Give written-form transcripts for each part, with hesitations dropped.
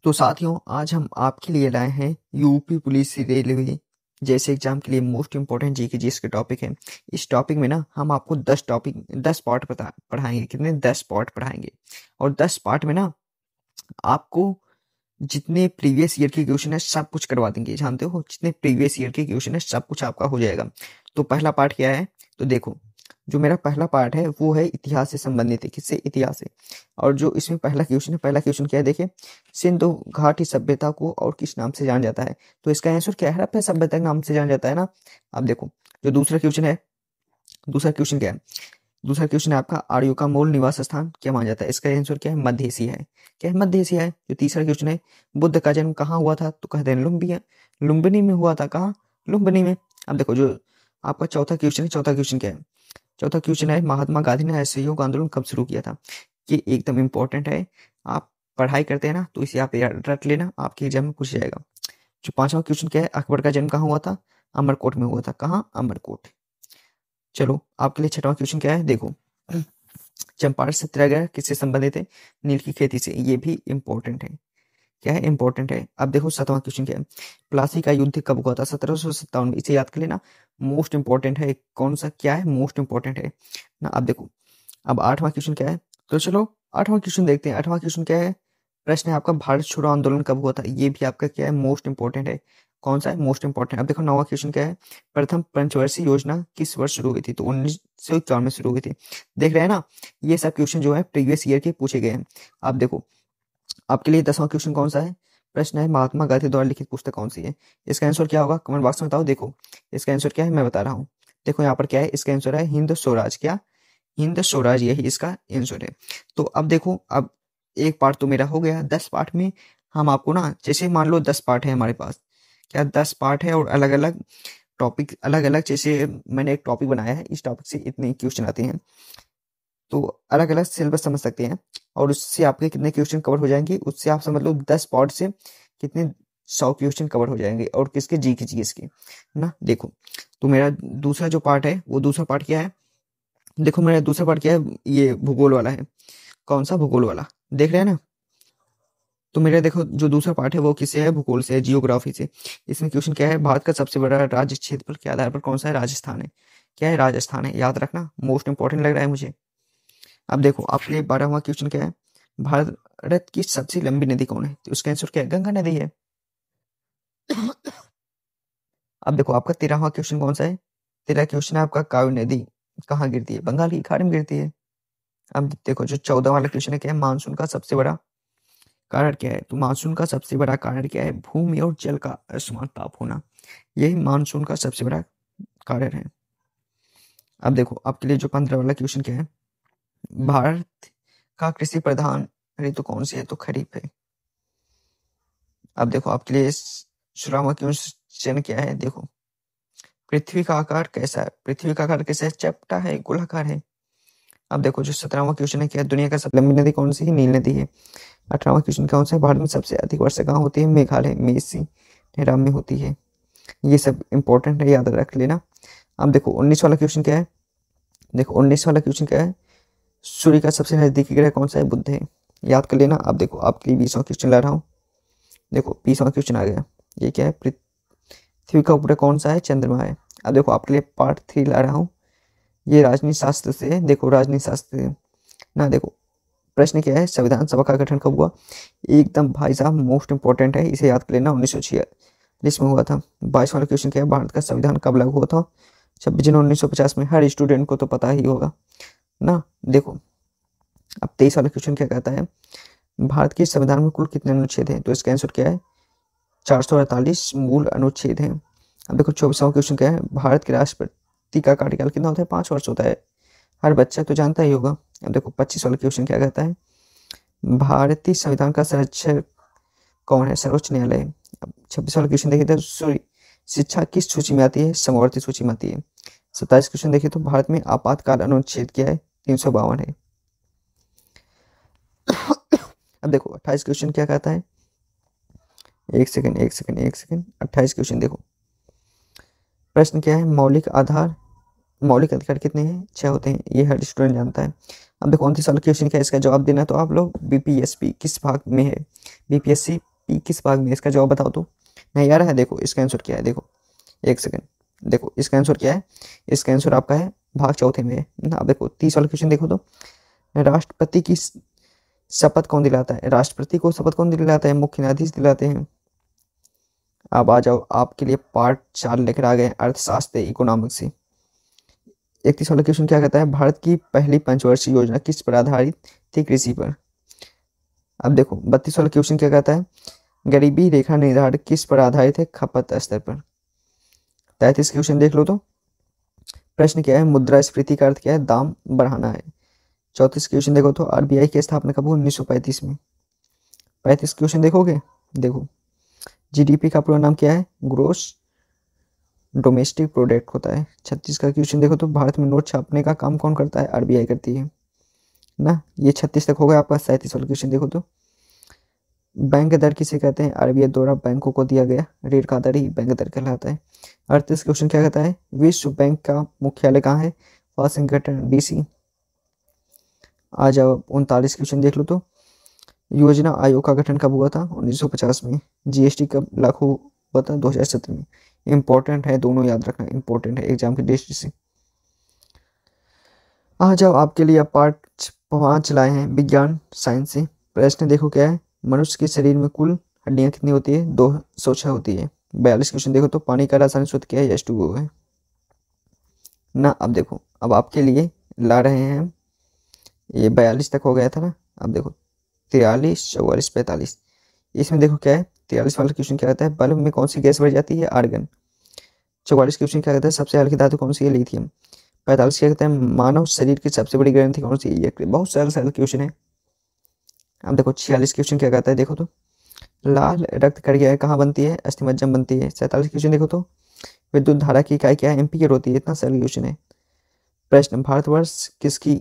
तो साथियों, आज हम आपके लिए लाए हैं यूपी पुलिस रेलवे जैसे एग्जाम के लिए मोस्ट इंपॉर्टेंट जी के जीएस के टॉपिक है। इस टॉपिक में ना हम आपको 10 पार्ट पढ़ाएंगे। कितने? 10 पार्ट पढ़ाएंगे। और 10 पार्ट में ना आपको जितने प्रीवियस ईयर के क्वेश्चन है सब कुछ करवा देंगे। जानते हो, जितने प्रीवियस ईयर के क्वेश्चन है सब कुछ आपका हो जाएगा। तो पहला पार्ट क्या है? तो देखो, जो मेरा पहला पार्ट है वो है इतिहास से संबंधित है। किससे? इतिहास से। और जो इसमें पहला क्वेश्चन है, पहला क्वेश्चन क्या है देखिए, सिंधु घाटी सभ्यता को और किस नाम से जाना जाता है? तो इसका आंसर क्या है? हड़प्पा सभ्यता के नाम से जाना जाता है ना। अब देखो, जो दूसरा क्वेश्चन है, दूसरा क्वेश्चन क्या है? दूसरा क्वेश्चन है आपका, आर्यों का मूल निवास स्थान क्या माना जाता है? इसका आंसर क्या है? मध्य एशिया है। क्या है? मध्य एशिया है। जो तीसरा क्वेश्चन है, बुद्ध का जन्म कहाँ हुआ था? तो कहते हैं लुम्बिनी में हुआ था। कहाँ? लुम्बिनी में। अब देखो, जो आपका चौथा क्वेश्चन है, चौथा क्वेश्चन क्या है? चौथा क्वेश्चन है, महात्मा गांधी ने असहयोग आंदोलन कब शुरू किया था? ये एकदम इंपॉर्टेंट है। आप पढ़ाई करते हैं ना तो इसे आप याद रख लेना, आपके एग्जाम में पूछा जाएगा। जो पांचवा क्वेश्चन क्या है, अकबर का जन्म कहाँ हुआ था? अमरकोट में हुआ था। कहाँ? अमरकोट। चलो, आपके लिए छठवां क्वेश्चन क्या है? देखो, चंपारण सत्याग्रह किससे संबंधित है? नील की खेती से। ये भी इंपॉर्टेंट है। क्या है? इंपॉर्टेंट है। अब देखो, सातवां क्वेश्चन क्या है, प्लासी का युद्ध कब हुआ था? 1757 में। इसे याद कर लेना, मोस्ट इंपॉर्टेंट है। कौन सा? क्या है? मोस्ट इंपॉर्टेंट है ना। अब देखो, अब आठवां क्वेश्चन क्या है? तो चलो आठवां क्वेश्चन देखते हैं। आठवां क्वेश्चन क्या है? प्रश्न है आपका, भारत छोड़ो आंदोलन कब हुआ था? ये भी आपका क्या है? मोस्ट इंपॉर्टेंट है। कौन सा है? Most important. अब देखो, नौवां क्वेश्चन क्या है, प्रथम पंचवर्षीय योजना किस वर्ष शुरू हुई थी? तो 1951 में शुरू हुई थी। देख रहे हैं ना, ये सब क्वेश्चन जो है प्रीवियस ईयर के पूछे गए हैं। अब देखो, आपके लिए 10वां क्वेश्चन कौन सा है? प्रश्न है, महात्मा गांधी द्वारा लिखित पुस्तक कौन सी है? इसका आंसर क्या होगा? कमेंट बॉक्स में बताओ। देखो, इसका आंसर क्या है मैं बता रहा हूँ। देखो यहाँ पर क्या है, इसका आंसर है हिंद स्वराज। क्या? हिंद स्वराज, यही इसका आंसर है। तो अब देखो, अब एक पार्ट तो मेरा हो गया। 10 पार्ट में हम आपको ना, जैसे मान लो 10 पार्ट है हमारे पास। क्या? 10 पार्ट है और अलग अलग टॉपिक, अलग अलग, जैसे मैंने एक टॉपिक बनाया है, इस टॉपिक से इतने क्वेश्चन आते हैं। तो अलग अलग सिलेबस समझ सकते हैं। और उससे आपके कितने क्वेश्चन कवर हो जाएंगे, उससे आप समझ लो 10 पार्ट से कितने 100 क्वेश्चन कवर हो जाएंगे। और किसके? जी के जीएस के ना। देखो, तो मेरा दूसरा जो पार्ट है, वो दूसरा पार्ट क्या है? देखो, मेरा दूसरा पार्ट क्या है? ये भूगोल वाला है। कौन सा? भूगोल वाला। देख रहे हैं ना। तो मेरा देखो, जो दूसरा पार्ट है वो किससे है? भूगोल से है, जियोग्राफी से। इसमें क्वेश्चन क्या है, भारत का सबसे बड़ा राज्य क्षेत्रफल के आधार पर कौन सा है? राजस्थान है। क्या है? राजस्थान है। याद रखना, मोस्ट इंपॉर्टेंट लग रहा है मुझे। अब देखो, आपके लिए 12वां क्वेश्चन क्या है, भारत की सबसे लंबी नदी कौन है? तो उसका आंसर क्या है? गंगा नदी है। अब देखो, आपका 13वां क्वेश्चन कौन सा है? 13 क्वेश्चन है आपका, कावेरी नदी कहाँ गिरती है? बंगाल की खाड़ी में गिरती है। अब देखो, जो 14 वाला क्वेश्चन है, क्या है, मानसून का सबसे बड़ा कारण क्या है? तो मानसून का सबसे बड़ा कारण क्या है? भूमि और जल का असमान ताप होना। यही मानसून का सबसे बड़ा कारण है। अब देखो, आपके लिए जो 15 वाला क्वेश्चन क्या है, भारत का कृषि प्रधान ऋतु कौन सी है? तो खरीफ है। अब देखो, आपके लिए 16वां क्वेश्चन क्या है? देखो, पृथ्वी का आकार कैसा है? पृथ्वी का आकार कैसा है? चपटा है, गोलाकार है। अब देखो, जो 17वां क्वेश्चन है, क्या है, दुनिया का सबसे लंबी नदी कौन सी है? नील नदी है। 18वां क्वेश्चन कौन सा है, भारत में सबसे अधिक वर्षा कहाँ होती है? मेघालय मेसी नेराम में होती है। ये सब इंपॉर्टेंट है, याद रख लेना। अब देखो, 19 वाला क्वेश्चन क्या है? देखो, 19 वाला क्वेश्चन क्या है, सूर्य का सबसे नजदीकी ग्रह कौन सा है? बुध है। याद कर लेना। अब देखो, आपके लिए 20वां क्वेश्चन ला रहा हूँ। देखो, 20वां क्वेश्चन आ गया। ये क्या है, पृथ्वी का उपग्रह कौन सा है? चंद्रमा है। अब देखो, आपके लिए पार्ट 3 ला रहा हूँ। ये राजनीति शास्त्र से है। देखो, राजनीति शास्त्र से ना। देखो, प्रश्न क्या है, संविधान सभा का गठन कब हुआ? एकदम भाई साहब मोस्ट इंपॉर्टेंट है, इसे याद कर लेना। 1946 में हुआ था। 22 वाला क्वेश्चन क्या है, भारत का संविधान कब लागू हुआ था? 26 जनवरी 1950 में। हर स्टूडेंट को तो पता ही होगा ना। देखो, अब 23 वाला क्वेश्चन क्या कहता है, भारत के संविधान में कुल कितने अनुच्छेद हैं? तो इसका आंसर क्या है? 448 मूल अनुच्छेद हैं। अब देखो, 24वां क्वेश्चन क्या है, भारत के राष्ट्रपति का कार्यकाल कितना होता है? 5 वर्ष होता है। हर बच्चा तो जानता ही होगा। अब देखो, 25 वाला क्वेश्चन क्या कहता है, भारतीय संविधान का संरक्षक कौन है? सर्वोच्च न्यायालय। अब 26 वाला क्वेश्चन देखिए तो, सॉरी, शिक्षा किस सूची में आती है? समवर्ती सूची में आती है। 27 क्वेश्चन देखिए तो, भारत में आपातकाल अनुच्छेद क्या है? 352 है। अब देखो, 28 क्वेश्चन क्या कहता है, एक सेकंड 28 क्वेश्चन देखो, प्रश्न क्या है, मौलिक अधिकार कितने हैं? 6 होते हैं। ये हर स्टूडेंट जानता है। अब देखो, 29 वाला क्वेश्चन क्या है, इसका जवाब देना। तो आप लोग बीपीएससी किस भाग में है? बीपीएससी टी किस भाग में? इसका जवाब बताओ तो। नहीं आ रहा है? देखो इसका आंसर क्या है, देखो एक सेकंड, देखो इसका आंसर क्या है, इसका आंसर आपका है भाग चौथे में है ना। अब देखो 30 वाला क्वेश्चन देखो तो, राष्ट्रपति की शपथ कौन दिलाता है? राष्ट्रपति को शपथ कौन दिलाता है? मुख्य न्यायाधीश दिलाते हैं। अब आ जाओ, आपके लिए पार्ट 4 लेकर आ गए अर्थशास्त्र इकोनॉमिक्स से। 31 वाला क्वेश्चन क्या कहता है, भारत की पहली पंचवर्षीय योजना किस पर आधारित थी? कृषि पर। अब देखो 32 वाला क्वेश्चन क्या कहता है, गरीबी रेखा निर्धारण किस पर आधारित है? खपत स्तर पर। 33 क्वेश्चन देख लो तो, प्रश्न क्या है, मुद्रास्फीति का अर्थ क्या है? दाम बढ़ाना है। 34 क्वेश्चन देखो तो, आरबीआई की स्थापना कब हुई? 1935 में। 35 क्वेश्चन देखोगे, देखो जीडीपी का पूरा नाम क्या है? ग्रोस डोमेस्टिक प्रोडक्ट होता है। 36 का क्वेश्चन देखो तो, भारत में नोट छापने का काम कौन करता है? आरबीआई करती है ना। ये 36 तक हो गया आपका। 37 वाला क्वेश्चन देखो तो, बैंक दर किसे कहते हैं? आरबीआई द्वारा बैंकों को दिया गया ऋण का दर ही बैंक दर कहलाता है। 38 क्वेश्चन क्या कहता है, विश्व बैंक का मुख्यालय कहाँ है? Washington DC. आ जाओ 39 क्वेश्चन देख लो तो, योजना आयोग का गठन कब हुआ था? 1950 में। जीएसटी कब लागू हुआ था? 2017 में। इंपॉर्टेंट है दोनों, याद रखना इंपॉर्टेंट है एग्जाम की दृष्टि से। आ जाओ, आपके लिए पार्ट 5 लाए हैं विज्ञान साइंस से। प्रश्न देखो क्या है, मनुष्य के शरीर में कुल हड्डियां कितनी होती है? 206 होती है। 42 क्वेश्चन देखो तो, पानी का रासायनिक सूत्र क्या है? H2O है ना। अब देखो, अब आपके लिए ला रहे हैं हम, ये 42 तक हो गया था ना। अब देखो 43, 44, 45, इसमें देखो क्या है, 43 वाला क्वेश्चन क्या कहता है, बल्ब में कौन सी गैस बढ़ जाती है? आर्गन। 44 क्वेश्चन क्या कहता है, सबसे हल्की धातु कौन सी है? लिथियम। 45 क्या कहता है, मानव शरीर की सबसे बड़ी ग्रंथि कौन सी है? यकृत। बहुत सरल सरल क्वेश्चन है। अब देखो 46 क्वेश्चन क्या कहता है, देखो तो, लाल रक्त कणिकाएं कहाँ बनती है? अस्थिमज्जन बनती है। 47 क्वेश्चन देखो तो, विद्युत धारा की इकाई क्या है? एम्पीयर होती है। इतना सरल क्वेश्चन है। प्रश्न, भारतवर्ष किसकी,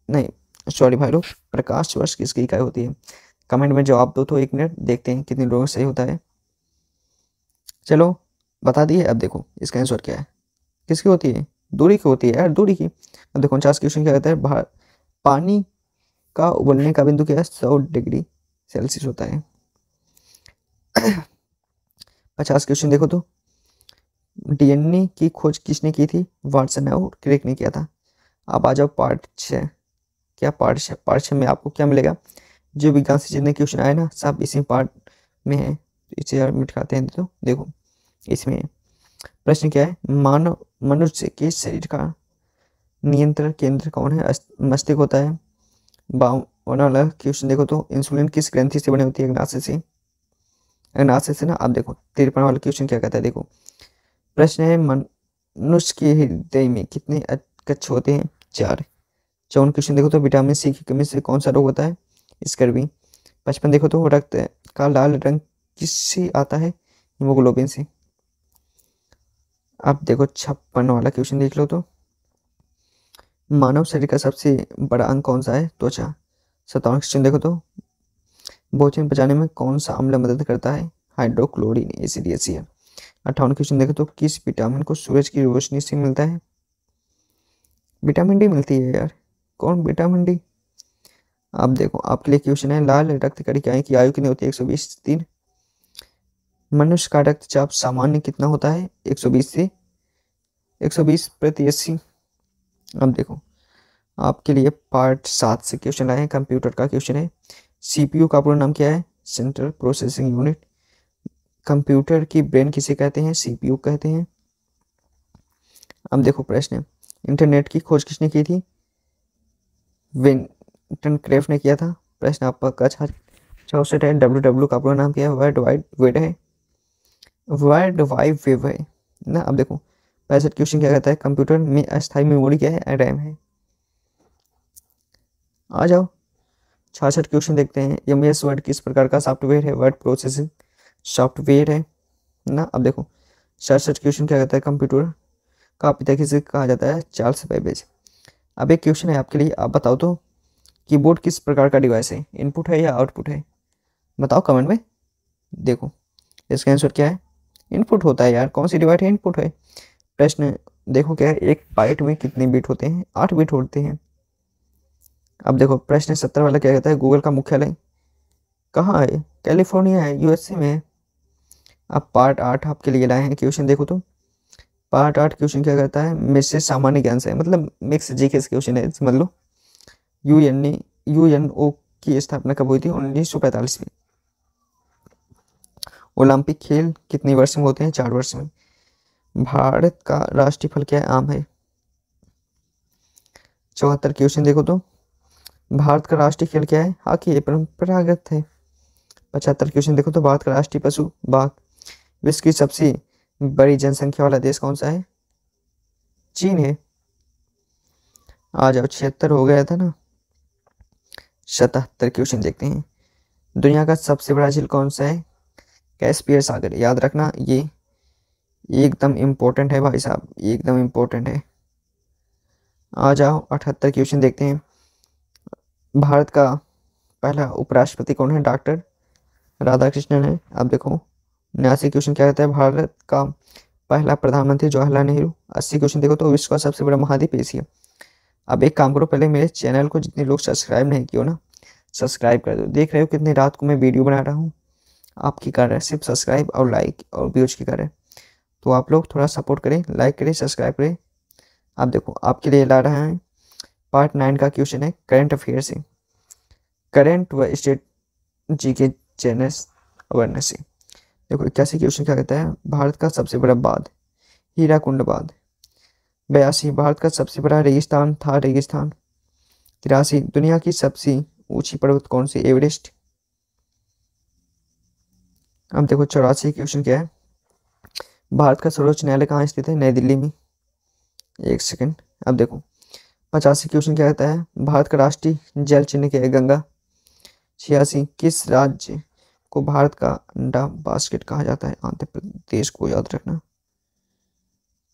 नहीं सॉरी भाई लोग, प्रकाश वर्ष किसकी इकाई होती है? कमेंट में जवाब दो तो, 1 मिनट देखते हैं कितने लोगों सही होता है। चलो बता दिए। अब देखो इसका आंसर क्या है, किसकी होती है? दूरी की होती है यार, दूरी की। अब देखो 49 क्वेश्चन क्या कहता है, पानी का उबलने का बिंदु क्या है? 100 डिग्री सेल्सियस होता है। 50 क्वेश्चन देखो तो, डीएनए की खोज किसने की थी? वाटसन और क्रिक ने किया था। अब आ जाओ पार्ट 6। क्या पार्ट 6? पार्ट 6 में आपको क्या मिलेगा, जो विज्ञान से जितने क्वेश्चन आए ना सब इसी पार्ट में है। इसे यार मिटाते हैं तो देखो इसमें प्रश्न क्या है, मानव मनुष्य के शरीर का नियंत्रण केंद्र कौन है? मस्तिष्क होता है। 52 वाला क्वेश्चन देखो तो, इंसुलिन किस ग्रंथि से बनी होती है? अग्नाशय से। अग्नाशय से ना। अब देखो 53 वाला क्वेश्चन क्या कहता है, देखो प्रश्न है, मनुष्य के हृदय में कितने कक्ष होते हैं? 4। 54 क्वेश्चन देखो तो, विटामिन सी की कमी से कौन सा रोग होता है? स्कर्वी। 55 देखो तो, रक्त का लाल रंग किससे आता है? हीमोग्लोबिन से। अब देखो 56 वाला क्वेश्चन देख लो तो, मानव शरीर का सबसे बड़ा अंग कौन सा है? त्वचा। 57 क्वेश्चन देखो तो, भोजन पचाने में कौन सा अम्ल मदद करता है? हाइड्रोक्लोरिन एसिड HCl। 58 क्वेश्चन देखो तो, किस विटामिन को सूरज की रोशनी से मिलता है? विटामिन डी मिलती है यार। कौन? Vitamin D. अब देखो आपके लिए क्वेश्चन है, लाल रक्त कणिकाएं की आयु कितनी होती है? 120 से 3। मनुष्य का रक्तचाप सामान्य कितना होता है? 120 से 120/80। अब देखो आपके लिए पार्ट 7 से क्वेश्चन आए हैं, कंप्यूटर का क्वेश्चन है, सीपीयू का पूरा नाम क्या है? Central processing unit. कंप्यूटर की ब्रेन किसे कहते हैं? सीपीयू कहते हैं। अब देखो प्रश्न, इंटरनेट की खोज किसने की थी? विंटन क्रेफ्ट ने किया था। प्रश्न आपका 64 है, डब्ल्यू का पूरा नाम क्या है? वर्ल्ड वाइड वेब है, वर्ल्ड वाइड वेब है ना। अब देखो 65 क्वेश्चन क्या कहता है, कंप्यूटर में अस्थायी मेमोरी क्या है? रैम है। आ जाओ 66 क्वेश्चन देखते हैं, एमएस वर्ड किस प्रकार का सॉफ्टवेयर है? वर्ड प्रोसेसिंग सॉफ्टवेयर है ना। अब देखो 67 क्वेश्चन क्या कहता है, कंप्यूटर का पिता किसे कहा जाता है? Charles Babbage. अब एक क्वेश्चन है आपके लिए, आप बताओ तो, कीबोर्ड किस प्रकार का डिवाइस है? इनपुट है या आउटपुट है? बताओ कमेंट में। देखो इसका आंसर क्या है? इनपुट होता है यार, कौन सी डिवाइस है? इनपुट है। प्रश्न देखो क्या है, एक बाइट में कितने बिट होते हैं? 8 बिट होते हैं। अब देखो प्रश्न 70 वाला क्या कहता है, गूगल का मुख्यालय कहाँ है? कैलिफोर्निया है, यूएसए में है। अब पार्ट 8 आपके लिए लाए हैं क्वेश्चन, देखो तो पार्ट 8 क्वेश्चन क्या करता है, मिश्र सामान्य ज्ञान से, मतलब मिक्स जीके क्वेश्चन है समझ लो। यूएनओ की स्थापना कब हुई थी, 1945 में। ओलंपिक खेल कितने वर्ष में होते हैं, 4 वर्ष में। भारत का राष्ट्रीय फल क्या है, आम है। 74 क्वेश्चन देखो तो, भारत का राष्ट्रीय खेल क्या है, हॉकी है, परंपरागत है। 75 क्वेश्चन देखो तो, भारत का राष्ट्रीय पशु बाघ। विश्व की सबसे बड़ी जनसंख्या वाला देश कौन सा है, चीन है। आ जाओ, 76 हो गया था ना। 77 क्वेश्चन देखते हैं, दुनिया का सबसे बड़ा झील कौन सा है, कैस्पियर सागर। याद रखना, ये एकदम इम्पोर्टेंट है भाई साहब, एकदम इम्पोर्टेंट है। आ जाओ, 78 क्वेश्चन देखते हैं, भारत का पहला उपराष्ट्रपति कौन है, डॉक्टर राधाकृष्णन है। अब देखो 79 क्वेश्चन क्या कहता है, भारत का पहला प्रधानमंत्री जवाहरलाल नेहरू। 80 क्वेश्चन देखो तो, विश्व का सबसे बड़ा महाद्वीप एशिया। अब एक काम करो, पहले मेरे चैनल को जितने लोग सब्सक्राइब नहीं किए हो ना, सब्सक्राइब कर दो। देख रहे हो कितनी रात को मैं वीडियो बना रहा हूँ, आपकी कार्य है सिर्फ सब्सक्राइब और लाइक और व्यूज की कार्य है। तो आप लोग थोड़ा सपोर्ट करें, लाइक करें, सब्सक्राइब करें। आप देखो आपके लिए ला रहा है पार्ट 9 का क्वेश्चन है करंट अफेयर से, करंट व स्टेट जी के चैनल्स अवेयरनेस से। देखो 81 क्वेश्चन क्या कहता है, भारत का सबसे बड़ा बांध, हीराकुंड बांध। 82 भारत का सबसे बड़ा रेगिस्तान था, रेगिस्तान। 83 दुनिया की सबसे ऊंची पर्वत कौन सी, एवरेस्ट। अब देखो 84 क्वेश्चन क्या है, भारत का सर्वोच्च न्यायालय कहाँ स्थित है, नई दिल्ली में। एक सेकंड। अब देखो 85 क्वेश्चन क्या कहता है, भारत का राष्ट्रीय जल चिन्ह क्या है, गंगा। 86 किस राज्य को भारत का अंडा बास्केट कहा जाता है, आंध्र प्रदेश को, याद रखना।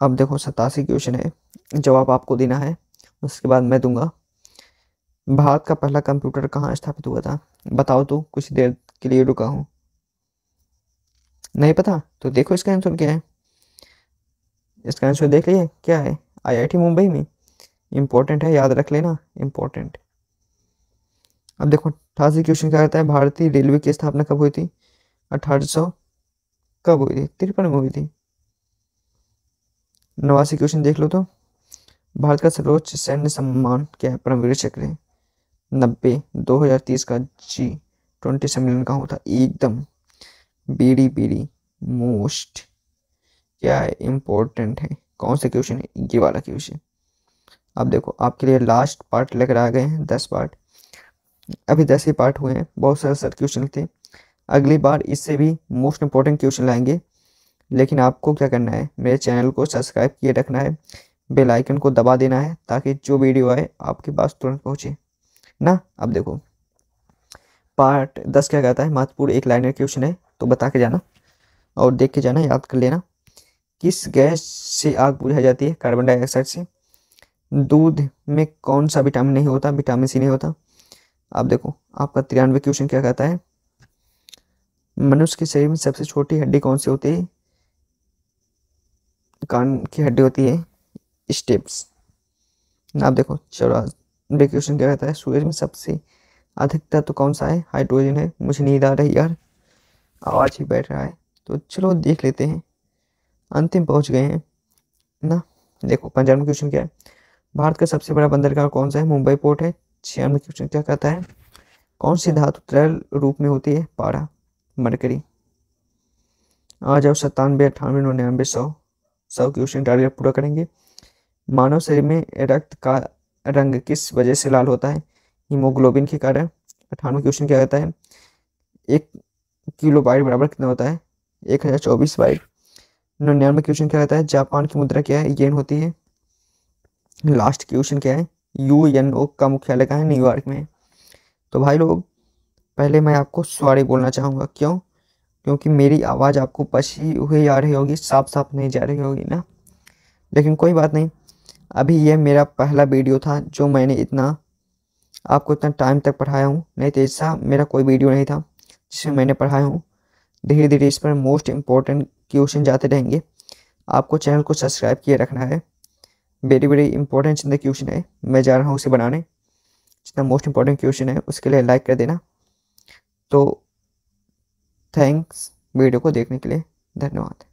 अब देखो 87 क्वेश्चन है, जवाब आपको देना है, उसके बाद मैं दूंगा। भारत का पहला कंप्यूटर कहाँ स्थापित हुआ था, बताओ तो, कुछ देर के लिए रुका हूँ। नहीं पता तो देखो इसका आंसर क्या है, इसका आंसर देख लिए क्या है, आईआईटी मुंबई में। इंपॉर्टेंट है, याद रख लेना, इंपॉर्टेंट। अब देखो 88 क्वेश्चन क्या कहता है, भारतीय रेलवे की स्थापना कब हुई थी, 1800 कब हुई थी, 53 में हुई थी। 89 क्वेश्चन देख लो तो, भारत का सर्वोच्च सैन्य सम्मान क्या है, परमवीर चक्र है। 90 2030 का G20 सम्मेलन कहाँ होता, एकदम बीड़ी बीड़ी मोस्ट क्या है, इम्पोर्टेंट है। कौन से क्वेश्चन है, ये वाला क्वेश्चन। अब देखो आपके लिए लास्ट पार्ट लेकर आ गए हैं, 10 पार्ट। अभी 10 ही पार्ट हुए हैं, बहुत सारे सर क्वेश्चन थे। अगली बार इससे भी मोस्ट इंपॉर्टेंट क्वेश्चन लाएंगे, लेकिन आपको क्या करना है, मेरे चैनल को सब्सक्राइब किए रखना है, बेल आइकन को दबा देना है, ताकि जो वीडियो आए आपके पास तुरंत पहुंचे ना। अब देखो पार्ट 10 क्या कहता है, महत्वपूर्ण एक लाइनर क्वेश्चन है, तो बता के जाना और देख के जाना, याद कर लेना। किस गैस से आग बुझाई जाती है, कार्बन डाइऑक्साइड से। दूध में कौन सा विटामिन नहीं होता, विटामिन सी नहीं होता। अब देखो आपका 93 क्वेश्चन क्या कहता है, मनुष्य के शरीर में सबसे छोटी हड्डी कौन सी होती है, कान की हड्डी होती है, स्टेप्स। अब देखो 94 क्वेश्चन क्या कहता है, सूरज में सबसे अधिक तत्व कौन सा है, हाइड्रोजन है। मुझे नींद आ रही यार, आवाज ही बैठ रहा है, तो चलो देख लेते हैं, अंतिम पहुंच गए हैं ना। देखो 95 क्वेश्चन क्या है, भारत का सबसे बड़ा बंदरगाह कौन सा है, मुंबई पोर्ट है। 96 क्वेश्चन क्या कहता है, कौन सी धातु तरल रूप में होती है, पारा, मरकरी। आ जाओ 97 98 99 100 क्वेश्चन टारगेट पूरा करेंगे। मानव शरीर में रक्त का रंग किस वजह से लाल होता है, हीमोग्लोबिन के कारण। 98 क्वेश्चन क्या कहता है, 1 किलो बाइट बराबर कितना होता है, 1024 बाइट। 99 क्वेश्चन क्या कहता है, जापान की मुद्रा क्या है, येन होती है। लास्ट क्वेश्चन क्या है, यूएनओ का मुख्यालय कहाँ है, न्यूयॉर्क में। तो भाई लोग पहले मैं आपको सॉरी बोलना चाहूँगा, क्यों, क्योंकि मेरी आवाज़ आपको पछी हुई आ रही होगी, साफ साफ नहीं जा रही होगी ना। लेकिन कोई बात नहीं, अभी ये मेरा पहला वीडियो था जो मैंने आपको इतना टाइम तक पढ़ाया हूँ, नहीं तो ऐसा मेरा कोई वीडियो नहीं था जिसमें मैंने पढ़ाया हूँ। धीरे धीरे इस पर मोस्ट इम्पोर्टेंट क्वेश्चन जाते रहेंगे, आपको चैनल को सब्सक्राइब किए रखना है। वेरी वेरी इंपॉर्टेंट जितना क्वेश्चन है मैं जा रहा हूँ उसे बनाने, जितना मोस्ट इंपॉर्टेंट क्वेश्चन है उसके लिए लाइक कर देना। तो थैंक्स वीडियो को देखने के लिए, धन्यवाद।